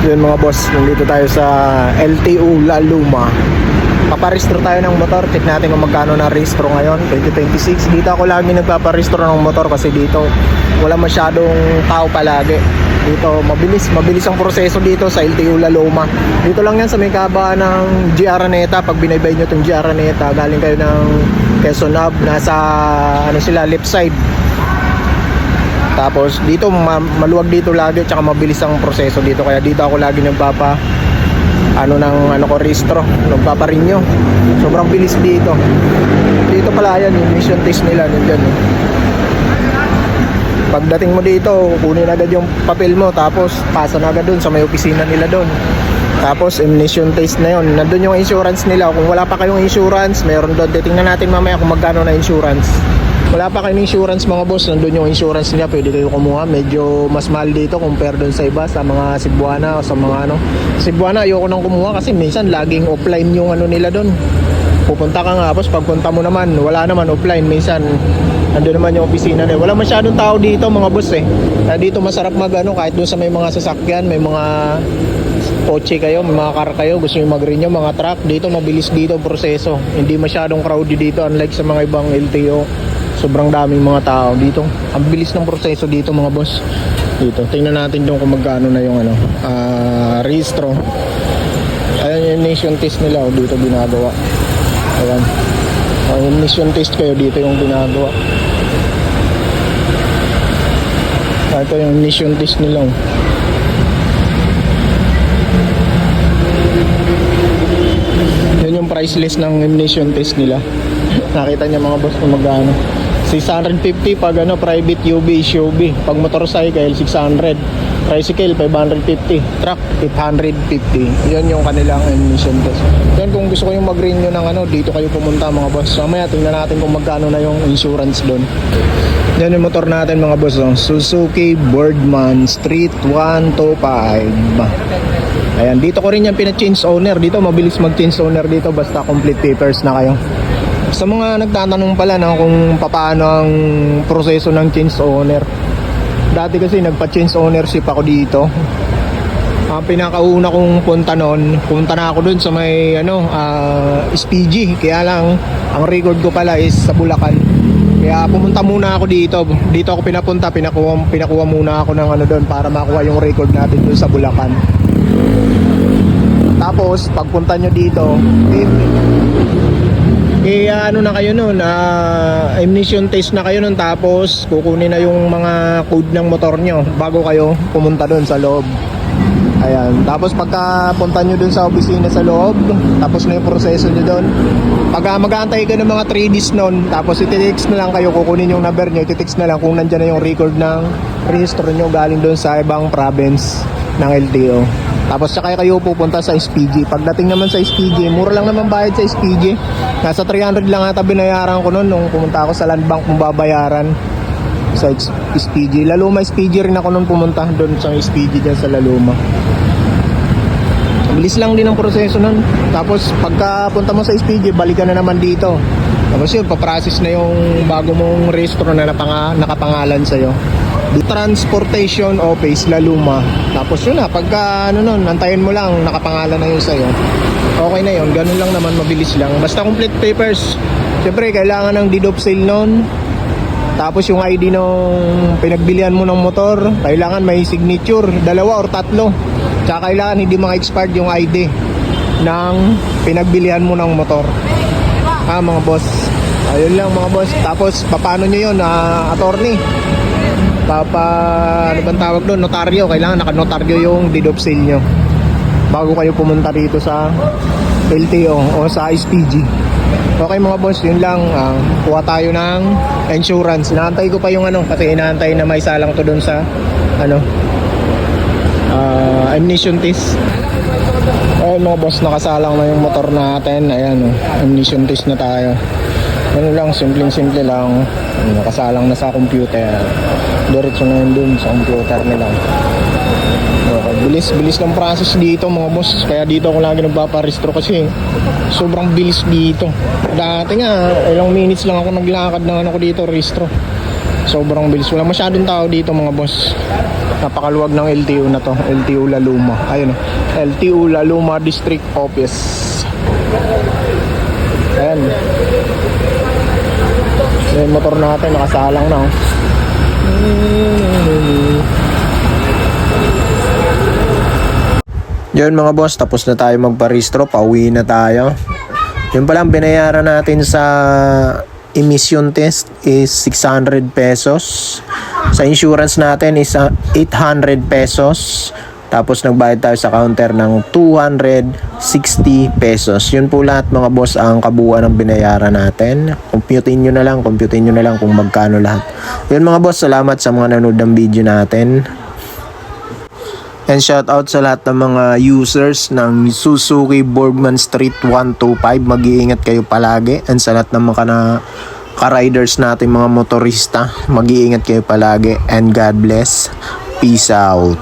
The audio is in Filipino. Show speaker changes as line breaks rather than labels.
Yun mga boss, nandito tayo sa LTO La Luma. Paparehistro tayo ng motor. Check natin kung magkano na rehistro ngayon 2026. Dito ako lagi nagpaparehistro ng motor kasi dito wala masyadong tao palagi. Dito mabilis ang proseso dito sa LTO La Luma. Dito lang yan sa may kabaan ng GR Araneta. Pag binaybay nyo itong GR Araneta, galing kayo ng Quezon Hub, nasa left side. Tapos dito maluwag dito lagi, tsaka mabilis ang proseso dito, kaya dito ako lagi nagpapa rehistro, nagpapa-renew. Sobrang bilis dito. Dito pala yan, yung emission test nila nandiyan. Pagdating mo dito, kunin agad yung papel mo, tapos pasa na agad dun sa may opisina nila dun. Tapos emission test na yun, nandun yung insurance nila. Kung wala pa kayong insurance, meron doon. Titingnan natin mamaya kung magkano na insurance. Wala pa kayong insurance mga boss, nandun yung insurance niya, pwede kayo kumuha. Medyo mas mahal dito compare doon sa iba, sa mga Cebuana o sa mga Cebuana ayoko nang kumuha kasi minsan laging offline yung nila doon. Pupunta ka nga, boss, pagpunta mo naman wala naman, offline. Minsan nandun naman yung opisina nila. Wala masyadong tao dito mga boss kaya dito masarap kahit doon sa may mga sasakyan, may mga kotse kayo, may mga car kayo, gusto nyo mag-renew, mga truck, dito mabilis dito ang proseso. Hindi masyadong crowded dito unlike sa mga ibang LTO. Sobrang daming mga tao dito. Ang bilis ng proseso dito mga boss. Dito, tingnan natin doon kung magkano na yung rehistro. Ayan yung emission test nila dito ginagawa. Ayan. Ang emission test kayo dito yung ginagawa. Ito yung emission test nila. Yan yung price list ng emission test nila. Nakita niya mga boss kung magkano. 650 pag private UV, SUV. Pag motorcycle 600, tricycle 550, truck 850. Yan yung kanilang emission test. Yan, kung gusto ko yung mag-renew ng dito kayo pumunta mga boss. Mamaya tingnan natin kung magkano na yung insurance doon. Yan yung motor natin mga boss, Suzuki Boardman Street 125. Ayan, dito ko rin yan pina-change owner. Dito mabilis mag-change owner dito basta complete papers na kayo. Sa mga nagtatanong pala kung paano ang proseso ng change owner. Dati kasi nagpa-change ownership ako dito. Ang pinakauna kong punta na ako dun sa may SPG. Kaya lang ang record ko pala is sa Bulacan. Kaya pumunta muna ako dito. Dito ako pinapunta, pinakuha muna ako ng doon para makuha yung record natin dun sa Bulacan. Tapos pagpunta nyo dito, na kayo nun, emission test na kayo nun, tapos kukunin na yung mga code ng motor nyo bago kayo pumunta dun sa loob. Ayan, tapos pagka punta nyo dun sa opisina sa loob, tapos na yung proseso nyo dun, pag mag-aantay ka ng mga 3 days nun, tapos iti-text na lang kayo, kukunin yung number nyo, iti-text na lang kung nandyan na yung record ng registro nyo galing dun sa ibang province ng LTO. Tapos saka kayo pupunta sa SPG. Pagdating naman sa SPG, mura lang naman bayad sa SPG. Nasa 300 lang ata binayaran ko noon nung pumunta ako sa land bank kung babayaran sa SPG. La Luma SPG rin ako noon pumunta doon sa SPG dyan sa La Luma. Bilis lang din ang proseso noon. Tapos pagka punta mo sa SPG, balikan na naman dito. Tapos yun, paprocess na yung bago mong rehistro na nakapangalan sa'yo. The Transportation Office La Luma. Tapos yun pagka antayin mo lang, nakapangalan na yun sa'yo. Okay na yun, ganun lang naman, mabilis lang. Basta complete papers. Siyempre kailangan ng deed of sale nun. Tapos yung ID nung pinagbilihan mo ng motor, kailangan may signature, 2 or 3. Tsaka kailangan hindi mga expired yung ID ng pinagbilihan mo ng motor. Mga boss, ayun lang mga boss. Tapos paano nyo yun, attorney? Ano bang tawag doon? Notaryo. Kailangan naka-notaryo yung deed of sale nyo bago kayo pumunta dito sa LTO o sa SPG. Okay mga boss, yun lang. Kuha tayo ng insurance. Inaantay ko pa yung kasi inaantay na may salang to doon sa emission test. Ayun mga boss, nakasalang na yung motor natin. Ayan, emission test na tayo. Ano lang, simple lang. Nakasalang na sa computer. Diretso na yun dun sa computer nila. Okay, bilis ng process dito mga boss. Kaya dito ako lagi nagpaparehistro kasi sobrang bilis dito. Dati nga, ilang minutes lang ako naglakad na dito, rehistro. Sobrang bilis. Wala masyadong tao dito mga boss. Napakaluwag ng LTO na to, LTO La Luma. Ayun, LTO La Luma District Office. Ayan. Yung motor natin nakasalang na. Yun mga boss, tapos na tayo magparehistro, pauwi na tayo. Yun palang binayaran natin sa emission test is 600 pesos. Sa insurance natin is 800 pesos. Tapos nagbayad tayo sa counter ng 260 pesos. Yun po lahat mga boss ang kabuuan ng binayaran natin. Computein nyo na lang kung magkano lahat. Yun mga boss, salamat sa mga nanood ng video natin. And shout out sa lahat ng mga users ng Suzuki Borgman Street 125. Mag-iingat kayo palagi. And sa lahat ng mga ka-riders natin, mga motorista, mag-iingat kayo palagi. And God bless. Peace out.